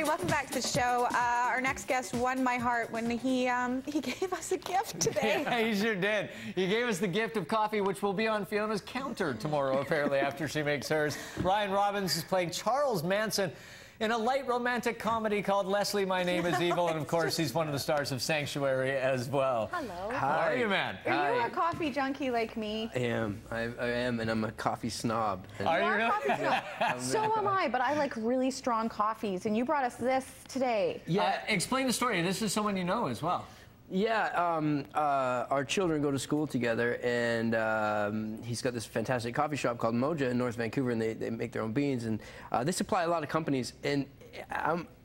everybody. Welcome back to the show. Our next guest won my heart when he gave us a gift today. Yeah, he sure did. He gave us the gift of coffee, which will be on Fiona's counter tomorrow, apparently, after she makes hers. Ryan Robbins is playing Charles Manson in a light romantic comedy called Leslie, My Name is Evil. And, of course, he's one of the stars of Sanctuary as well. Hello. How are you, man? Are you a coffee junkie like me? I am. I am, and I'm a coffee snob. And Are you really? Coffee snob. So am I, but I like really strong coffees, and you brought us this today. Yeah. Explain the story. This is someone you know as well. Yeah, our children go to school together, and he's got this fantastic coffee shop called Moja in North Vancouver, and they make their own beans, and they supply a lot of companies, and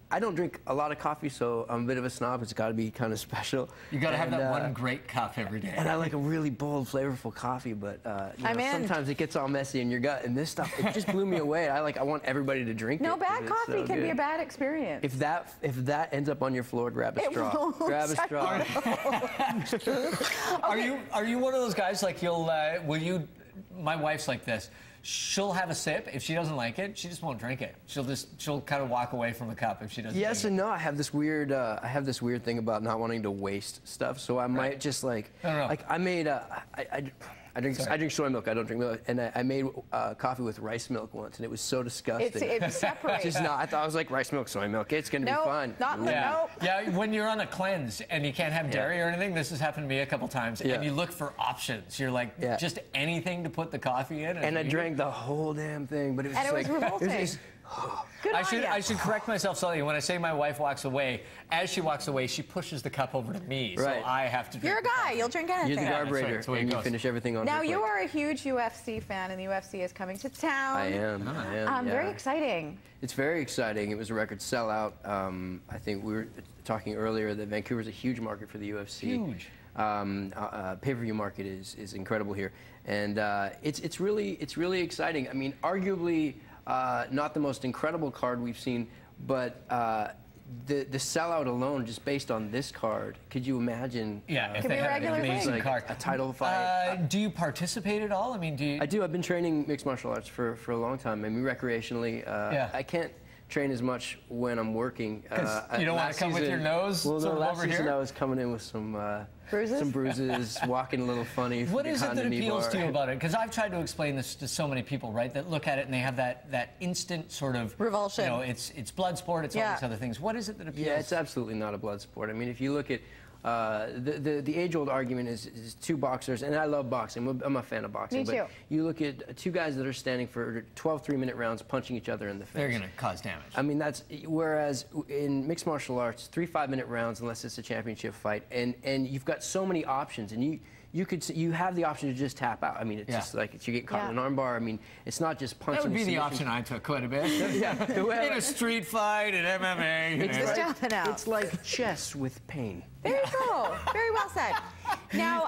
I don't drink a lot of coffee, so I'm a bit of a snob. It's got to be kind of special. You got to have that one great cup every day. And I like a really bold, flavorful coffee, but you know, sometimes it gets all messy in your gut. And this stuff, it just blew me away. I want everybody to drink it. No, bad coffee can be a bad experience. If that ends up on your floor, grab a straw. Grab a straw. Are you one of those guys like will you? My wife's like this. She'll have a sip. If she doesn't like it, she just won't drink it. She'll kind of walk away from the cup if she doesn't. Yes and no. I have this weird thing about not wanting to waste stuff. So I might just like I made I drink soy milk. I don't drink milk, and I made coffee with rice milk once, and it was so disgusting. It's separate. Just not. I thought it was like rice milk, soy milk. It's gonna be fine. Yeah, when you're on a cleanse and you can't have dairy or anything, this has happened to me a couple times, and you look for options. You're like, just anything to put the coffee in. And I drank the whole damn thing, but it was was revolting. I should correct myself slightly. When I say my wife walks away, as she walks away, she pushes the cup over to me, so I have to drink. You're a guy. You'll drink anything. You're the carburetor, and you finish everything on. Now you are a huge UFC fan, and the UFC is coming to town. I am. Very exciting. It's very exciting. It was a record sellout. I think we were talking earlier that Vancouver's a huge market for the UFC. Huge. Pay-per-view market is incredible here, and it's really exciting. I mean, arguably not the most incredible card we've seen, but the sellout alone, just based on this card, could you imagine? Yeah, if could they be a had regular an amazing thing. card. A title fight. Do you participate at all? I mean, do you? I do. I've been training mixed martial arts for a long time. I mean, recreationally. I can't train as much when I'm working. You don't want to come with your nose. Well, no, last over season here? I was coming in with some bruises? some bruises, walking a little funny. What is it that appeals to you about it? Because I've tried to explain this to so many people, right? That look at it and they have that instant sort of revulsion. You know, it's blood sport. It's all these other things. What is it that appeals? Yeah, it's absolutely not a blood sport. I mean, if you look at the age-old argument is two boxers, and I love boxing. I'm a fan of boxing. Me too. But you look at two guys that are standing for 12 3-minute rounds, punching each other in the face. They're going to cause damage. I mean, whereas in mixed martial arts, 3 5-minute rounds, unless it's a championship fight, and you've got so many options, and you have the option to just tap out. I mean, it's just like you get caught in an armbar. I mean, it's not just punching. That would be the option I took quite a bit. In a street fight, in MMA. It's like chess with pain. There you go. Very well said. Now,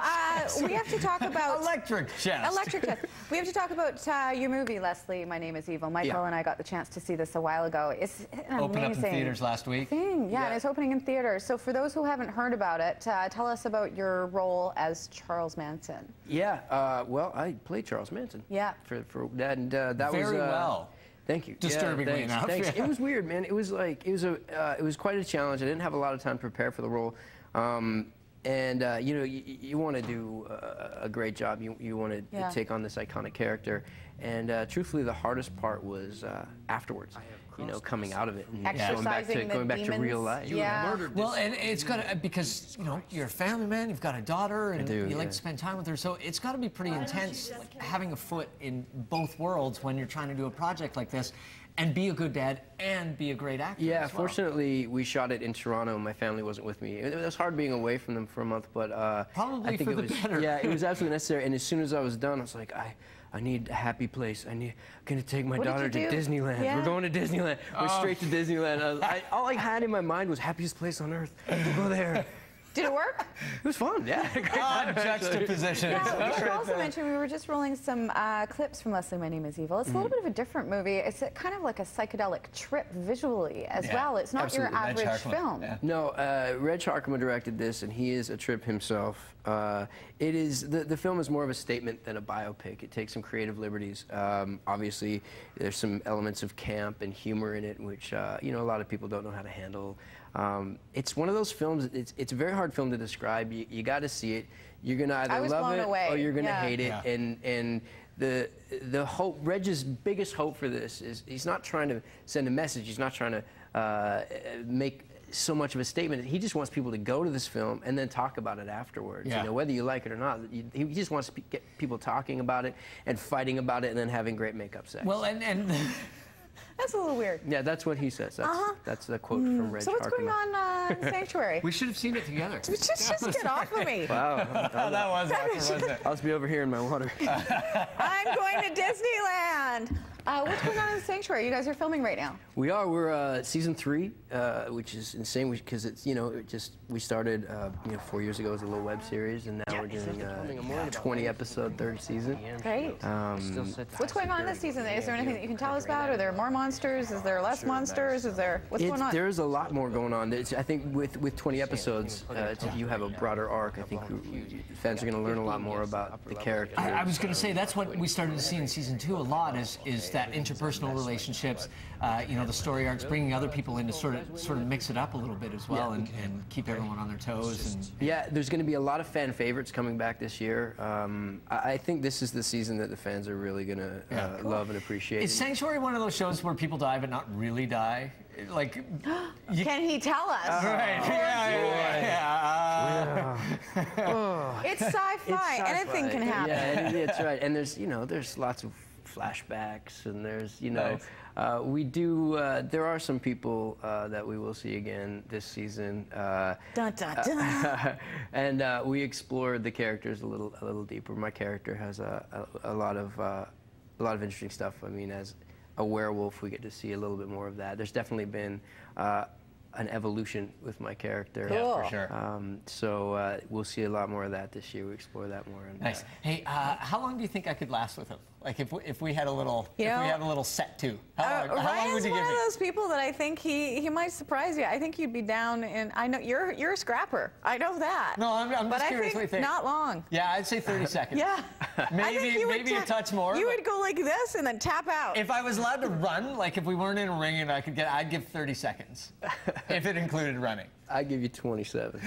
we have to talk about... Electric chess. Electric chess. We have to talk about your movie, Leslie, My Name is Evil. Michael and I got the chance to see this a while ago. It's an Opened amazing up in theaters last week. And it's opening in theaters. So for those who haven't heard about it, tell us about your role as Charles Manson. Yeah, well, I played Charles Manson. Yeah. For that, and that was... Very well. Thank you. Disturbingly enough. Thanks. It was weird, man. It was like it was quite a challenge. I didn't have a lot of time to prepare for the role, and you know, you want to do a great job. You want to take on this iconic character, and truthfully, the hardest part was afterwards. You know, coming out of it and going back to real life. Well, and it's got to, because you know you're a family man. You've got a daughter, and you like to spend time with her. So it's got to be pretty intense, like, having a foot in both worlds when you're trying to do a project like this, and be a good dad and be a great actor. Yeah, fortunately, we shot it in Toronto, and my family wasn't with me. It was hard being away from them for a month, but probably I think for the better. Yeah, it was absolutely necessary. And as soon as I was done, I was like, I need a happy place. I'm gonna take my daughter to Disneyland. We're going to Disneyland. We're straight to Disneyland. All I had in my mind was happiest place on earth. We'll go there. Did it work? It was fun, yeah. Juxtaposition. Yeah, you should also mention, we were just rolling some clips from Leslie, My Name is Evil. It's a little bit of a different movie. It's kind of like a psychedelic trip visually as well. It's not your average film. Yeah. No, Reg Harkema directed this, and he is a trip himself. It is the film is more of a statement than a biopic. It takes some creative liberties. Obviously, there's some elements of camp and humor in it, which you know, a lot of people don't know how to handle. It's one of those films. It's a very hard film to describe. You got to see it. You're gonna either love it or you're gonna hate it. And the hope, Reg's biggest hope for this is he's not trying to send a message. He's not trying to make so much of a statement. He just wants people to go to this film and then talk about it afterwards. You know, whether you like it or not. He just wants to get people talking about it and fighting about it and then having great makeup sex. Well, and that's a little weired. Yeah, that's what he says. That's the quote from Reg Harkema. So what's going on in Sanctuary? We should have seen it together. Just get off of me. Wow. That was awkward, wasn't it? I'll just be over here in my water. I'm going to Disneyland. What's going on in Sanctuary? You guys are filming right now. We are. We're season 3, which is insane because it's, you know, we started 4 years ago as a little web series, and now we're doing a 20-episode third season. Great. What's going on this season? Is there anything that you can tell us about? Are there more monsters? Is there less monsters? Is there what's going on? There's a lot more going on. I think with 20 episodes, you have a broader arc. I think fans are going to learn a lot more about the characters. I was going to say that's what we started to see in season 2 a lot is that interpersonal relationships, you know, the story arcs, bringing other people in to sort of mix it up a little bit as well and keep everyone on their toes. And yeah, there's going to be a lot of fan favorites coming back this year. I think this is the season that the fans are really going to love and appreciate. Is Sanctuary one of those shows where people die but not really die? Like, can he tell us? Right. It's sci-fi. Anything can happen. Yeah, that's right. And there's lots of flashbacks, and there's there are some people that we will see again this season. Dun, dun, dun. And we explored the characters a little deeper. My character has a lot of interesting stuff. I mean, as a werewolf, we get to see a little bit more of that. There's definitely been an evolution with my character. Cool. Yeah, for sure. So we'll see a lot more of that this year. We explore that more. And, nice. Hey, how long do you think I could last with him? Like if we had a little, if we had a little set too. How long would you give me? Ryan's one of those people that I think he might surprise you. I think you'd be down in. I know you're a scrapper. I know that. No, I'm just curious what you think. Not long. Yeah, I'd say 30 seconds. Yeah. Maybe a touch more. You would go like this and then tap out. If I was allowed to run, like if we weren't in a ring and I'd give 30 seconds. If it included running. I'd give you 27.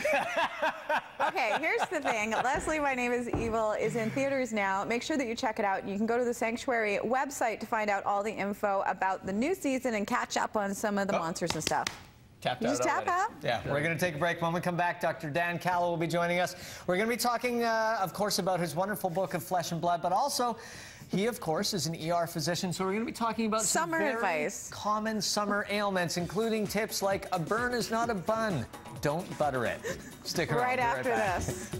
Okay, here's the thing. Leslie, My Name is Evil is in theaters now. Make sure that you check it out. You can go to the Sanctuary website to find out all the info about the new season and catch up on some of the monsters and stuff. Tapped you out just tap already. out? Yeah, we're going to take a break. When we come back, Dr. Dan Callow will be joining us. We're going to be talking, of course, about his wonderful book of Flesh and Blood, but also he, of course, is an ER physician, so we're going to be talking about some very common summer ailments, including tips like a burn is not a bun. Don't butter it. Stick around. Right after this.